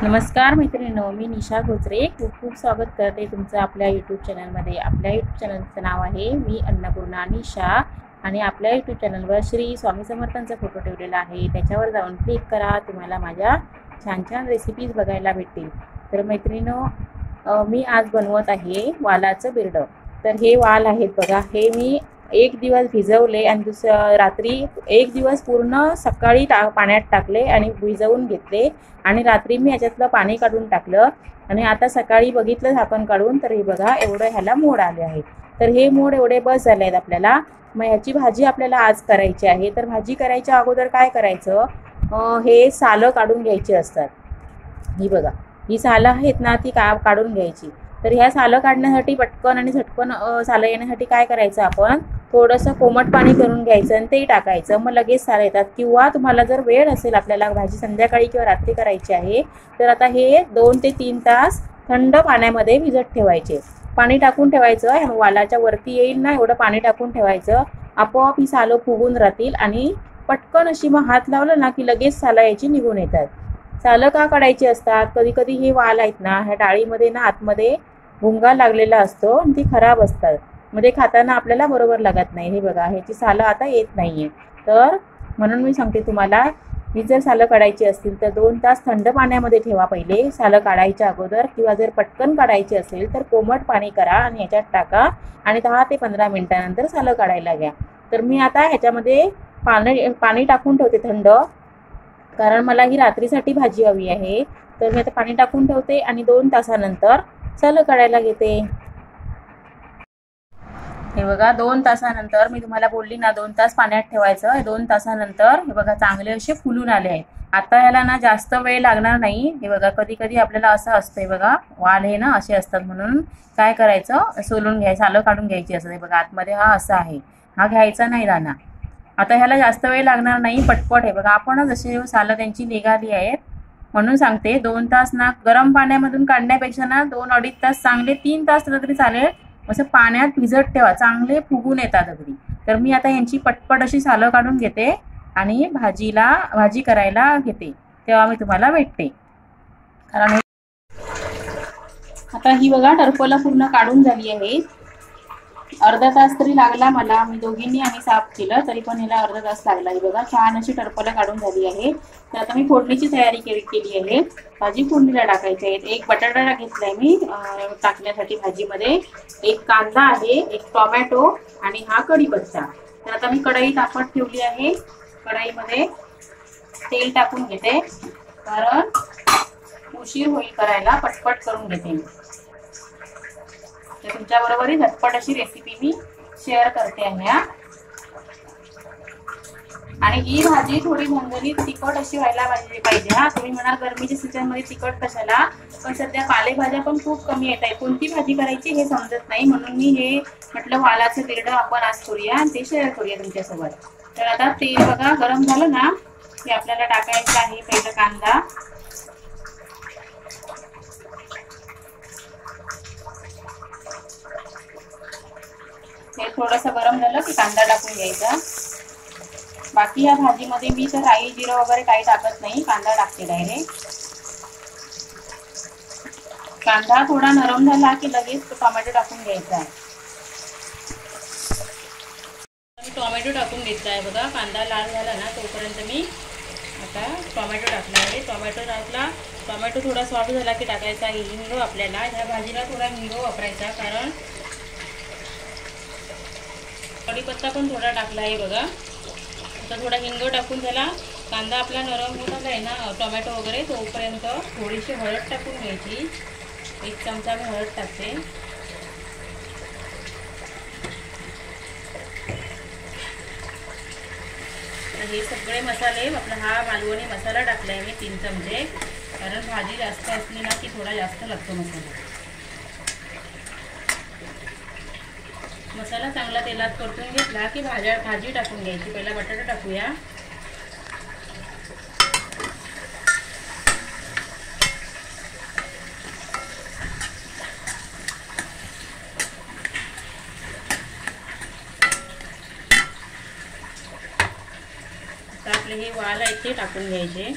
नमस्कार मैत्रिणींनो, मी निशा घोचरे खूप खूप स्वागत करते तुमचं आपल्या यूट्यूब चॅनलमध्ये। आपल्या यूट्यूब चॅनलचं नाव आहे मी अन्नपूर्णा निशा आणि आपल्या यूट्यूब चॅनलवर श्री स्वामी समर्थांचा फोटो ठेवलेला आहे। त्याच्यावर जाऊन क्लिक करा, तुम्हाला माझ्या छान छान रेसिपीज बघायला भेटतील। तर मैत्रिणींनो, मी आज बनवत आहे वालाचं बिरडं। तर हे वाल आहेत बघा, हे मी एक दिवस भिजवले आणि रात्री एक दिवस पूर्ण सकाळी पाण्यात टाकले आणि भिजवून घेतले आणि रात्री मी याच्यातलं पाणी काढून टाकलं आणि आता सकाळी बघितलं झाकण काढून, तर हे बघा एवढं ह्याला मोड आले आहेत। तर हे मोड एवढे बस झाले आहेत आपल्याला। मग ह्याची भाजी आपल्याला आज करायची आहे। तर भाजी करायच्या अगोदर काय करायचं, हे सालं काढून घ्यायची असतात। ही बघा, ही सालं आहेत ना, ती काढून घ्यायची। तर ह्या सालं काढण्यासाठी पटकन आणि झटकन सालं येण्यासाठी काय करायचं, आपण थोडंसं कोमट पाणी करून घ्यायचं आणि ते टाकायचं, मग लगेच सालं येतात। किंवा तुम्हाला जर वेळ असेल, आपल्याला भाजी संध्याकाळी किंवा रात्री करायची आहे, तर आता हे 2 ते 3 तास थंड पाण्यामध्ये भिजत ठेवायचे। पाणी टाकून ठेवायचं, वालाच्या वरती येईल ना एवढं पाणी टाकून ठेवायचं। आपोआप ही सालं फुगून राहतील आणि पटकन अशी मग हात लावलं ना की लगेच सालं याची निघून येतात। सालं का काढायची असतात, कधी कधी हे वाल आहेत ना, ह्या डाळीमध्ये ना आतमध्ये भुंगा लागलेला असतो आणि ती खराब असतात, म्हणजे खाताना आपल्याला बरोबर लागत नाही। हे बघा, ह्याची सालं आता येत नाहीये। तर म्हणून मी सांगते तुम्हाला, ही जर सालं काढायची असतील तर 2 तास थंड पाण्यामध्ये ठेवा पहिले सालं काढायच्या अगोदर, किंवा जर पटकन काढायची असेल तर कोमट पाणी करा आणि ह्याच्यात टाका आणि 10 ते 15 मिनिटांनंतर सालं काढायला घ्या। तर मी आता ह्याच्यामध्ये पाणी टाकून ठेवते थंड, कारण मला ही रात्रीसाठी भाजी हवी आहे। तर मी आता पाणी टाकून ठेवते आणि 2 तासानंतर सालं काढायला घेते। हे बघा, 2 तासानंतर मी तुम्हाला बोलली ना 2 तास पाण्यात ठेवायचं। हे 2 तासानंतर हे बघा चांगले असे फुलून आले आहेत। आता याला ना जास्त वेळ लागणार नाही। हे बघा, कधी कधी आपल्याला असं असतंय बघा, वाल हे ना असे असतात, म्हणून काय करायचं, सोलून घ्यायचं, सालं काढून घ्यायची असते। बघा आतमध्ये हा असा आहे, हा घ्यायचा नाही दाणा। आता ह्याला जास्त वेळ लागणार नाही, पटपट आहे बघा। आपणच असे सालं त्यांची निघाली आहेत म्हणून सांगते। 2 तास ना गरम पाण्यामधून काढण्यापेक्षा ना 2-2.5 तास, चांगले 3 तास तरी चालेल, असं पाण्यात भिजत ठेवा, चांगले फुगून येतात अगदी। तर मी आता यांची पटपट अशी सालं काढून घेते आणि भाजी करायला घेते, तेव्हा मी तुम्हाला भेटते। कारण आता ही बघा टरफलं पूर्ण काढून झाली आहे। अर्धा तास तरी लागला मला, मी दोघींनी आम्ही साफ केलं तरी पण हिला अर्धा तास लागला। ही बघा छान अशी टरफलं काढून झाली आहे। तर आता मी फोडणीची तयारी केली आहे। भाजी फोडणीला टाकायची आहे। एक बटाटा घेतलाय मी टाकण्यासाठी भाजीमध्ये, एक कांदा आहे, एक टोमॅटो आणि हा कढीपत्ता। तर आता मी कढई तापत ठेवली आहे, कढईमध्ये तेल टाकून घेते, कारण उशीर होईल करायला, पटपट करून घेते मी। तुमच्या बरोबर ही झटपट अशी रेसिपी मी शेअर करते आहे। आणि ही भाजी थोडी झणझणीत तिखट अशी व्हायला पाहिजे। हा, तुम्ही म्हणाल गरमीच्या सीझन मध्ये तिखट कशाला, पण सध्या पालेभाज्या पण खूप कमी येत आहेत, कोणती भाजी करायची हे समजत नाही, म्हणून मी हे म्हटलं वालाचं बिरडं आपण आज करूया आणि ते शेअर करूया तुमच्यासोबत। तर आता तेल बघा गरम झालं ना की आपल्याला टाकायचं आहे पहिला कांदा। हे थोडंसं गरम झालं की कांदा टाकून घ्यायचा। बाकी या भाजीमध्ये मी तर राई जिरं वगैरे काही टाकत नाही, कांदा टाकते डायरेक्ट। कांदा थोडा नरम झाला की लगेच टोमॅटो टाकून घ्यायचा आहे। मी टोमॅटो टाकून घेतला आहे बघा, कांदा लाल झाला ना तोपर्यंत मी आता टोमॅटो टाकला आहे। टोमॅटो टाकला, टोमॅटो थोडा सॉफ्ट झाला की टाकायचा हिंग। आपल्याला ह्या भाजीला थोडा हिंग वापरायचा, कारण कढीपत्ता पण थोडा टाकला आहे बघा। आता थोडा हिंग टाकून त्याला, कांदा आपला नरम होत आहे ना टोमॅटो वगैरे, तोपर्यंत थोडीशी हळद टाकून घ्यायची। 1 चमचा मी हळद टाकते। हे सगळे मसाले आपला हा मालवणी मसाला टाकलाय मी 3 चमचे, कारण भाजी जास्त असली ना की थोडा जास्त लागतो मसाला। मसाला चांगला तेलात परतून घेतला की भाजी टाकून घ्यायची। पहिला बटाटा टाकूया, आता आपले हे वाल आहेत ते टाकून घ्यायचे.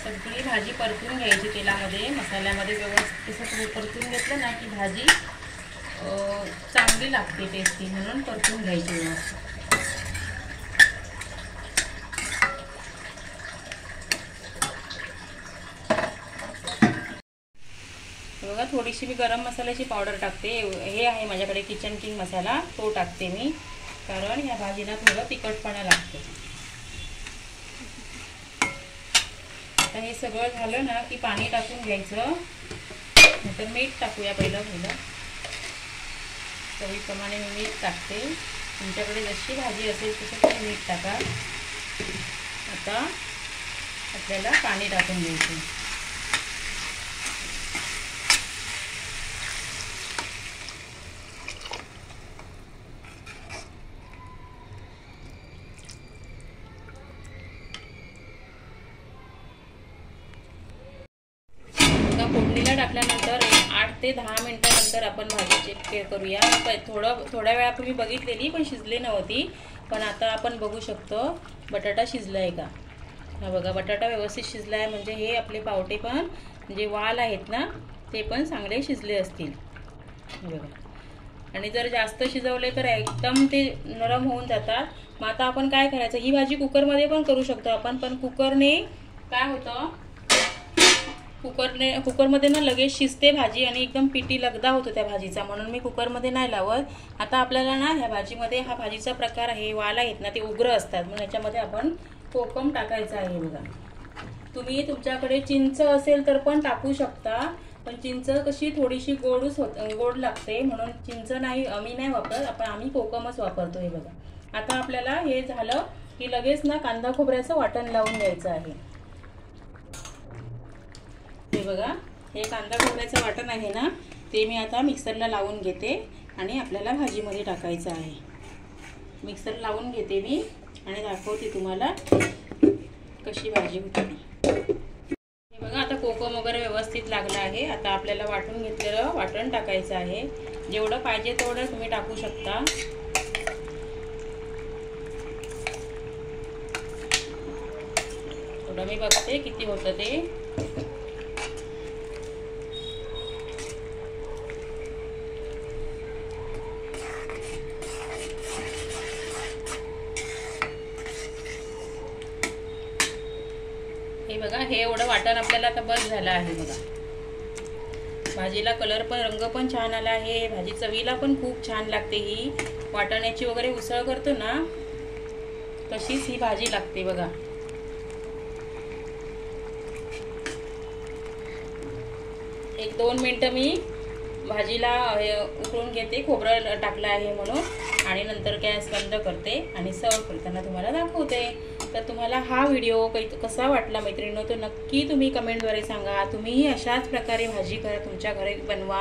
सगळी भाजी परतून घ्यायची तेलामध्ये, मसाल्यामध्ये व्यवस्थित असं परतून घेतलं ना की भाजी चांगली लागते, टेस्टी, म्हणून परतून घ्यायची व्यवस्थित. बघा थोडीशी मी गरम मसाल्याची पावडर टाकते. हे आहे माझ्याकडे किचन किंग मसाला, तो टाकते मी, कारण ह्या भाजीला थोडं तिखटपणा लागतो. आता हे सगळं झालं ना की पाणी टाकून घ्यायचं. नंतर मीठ टाकूया पहिलं चवीप्रमाणे मी मीठ टाकते. तुमच्याकडे जशी भाजी असेल तसं तुम्ही मीठ टाका. आता आपल्याला पाणी टाकून घ्यायचं. फोडणीला टाकल्यानंतर 8 ते 10 मिनिटानंतर आपण भाजी चेक करूया. थोड्या वेळापूर्वी बघितलेली पण शिजली नव्हती, पण आता आपण बघू शकतो बटाटा शिजला आहे का. हा बघा बटाटा व्यवस्थित शिजला आहे, म्हणजे हे आपले पावटे पण जे वाल आहेत ना ते पण चांगले शिजले असतील. बघा, आणि जर जास्त शिजवले तर एकदम ते नरम होऊन जातात. मग आता आपण काय करायचं, ही भाजी कुकरमध्ये पण करू शकतो आपण, पण कुकरने काय होतं, कुकरमध्ये ना लगेच शिजते भाजी आणि एकदम पिठी लगदा होतो त्या भाजीचा, म्हणून मी कुकरमध्ये नाही लावत. आता आपल्याला ना ह्या भाजीमध्ये, हा भाजीचा प्रकार आहे, वाल आहेत ना ते उग्र असतात, म्हणून ह्याच्यामध्ये आपण कोकम टाकायचं आहे. बघा, तुम्ही तुमच्याकडे चिंच असेल तर पण टाकू शकता, पण चिंच कशी थोडीशी गोड लागते, म्हणून चिंच नाही, आम्ही नाही वापरत, आम्ही कोकमच वापरतो. हे बघा, आता आपल्याला हे झालं की लगेच ना कांदा खोबऱ्याचं वाटण लावून घ्यायचं आहे. हे बघा, हे कांदा खोबऱ्याचं वाटण आहे ना ते मी आता मिक्सरला लावून घेते आणि आपल्याला भाजीमध्ये टाकायचं आहे. मिक्सर लावून घेते मी आणि दाखवते तुम्हाला कशी भाजी होती. हे बघा, आता कोकम वगैरे व्यवस्थित लागला आहे. आता आपल्याला वाटून घेतलेलं वाटण टाकायचं आहे. जेवढं पाहिजे तेवढं तुम्ही टाकू शकता. थोडं मी बघते किती होतं ते. हे बघा, हे एवढं वाटण आपल्याला आता बस झालं आहे. बघा, भाजीला कलर पण, रंग पण छान आला आहे. भाजी चवीला पण खूप छान लागते. ही वाटण्याची वगैरे उसळ करतो ना तशीच ही भाजी लागते. बघा, एक 2 मिनिटं मी भाजीला उकळून घेते, खोबरं टाकलं आहे म्हणून, आणि नंतर गॅस बंद करते आणि सर्व करताना तुम्हाला दाखवते. तर तुम्हाला हा व्हिडिओ कसा वाटला मैत्रिणींनो, तो नक्की तुम्ही कमेंटद्वारे सांगा. तुम्हीही अशाच प्रकारे भाजी तुमच्या घरी बनवा.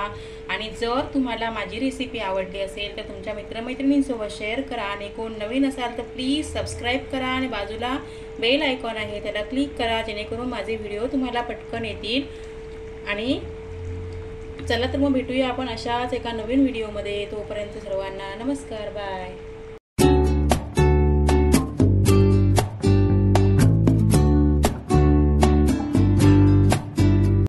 आणि जर तुम्हाला माझी रेसिपी आवडली असेल तर तुमच्या मित्रमैत्रिणींसोबत शेअर करा. आणि कोण नवीन असाल तर प्लीज सबस्क्राईब करा आणि बाजूला बेल आयकॉन आहे त्याला क्लिक करा, जेणेकरून माझे व्हिडिओ तुम्हाला पटकन येतील. आणि चला तर मग भेटूया आपण अशाच एका नवीन व्हिडिओमध्ये. तोपर्यंत सर्वांना नमस्कार, बाय.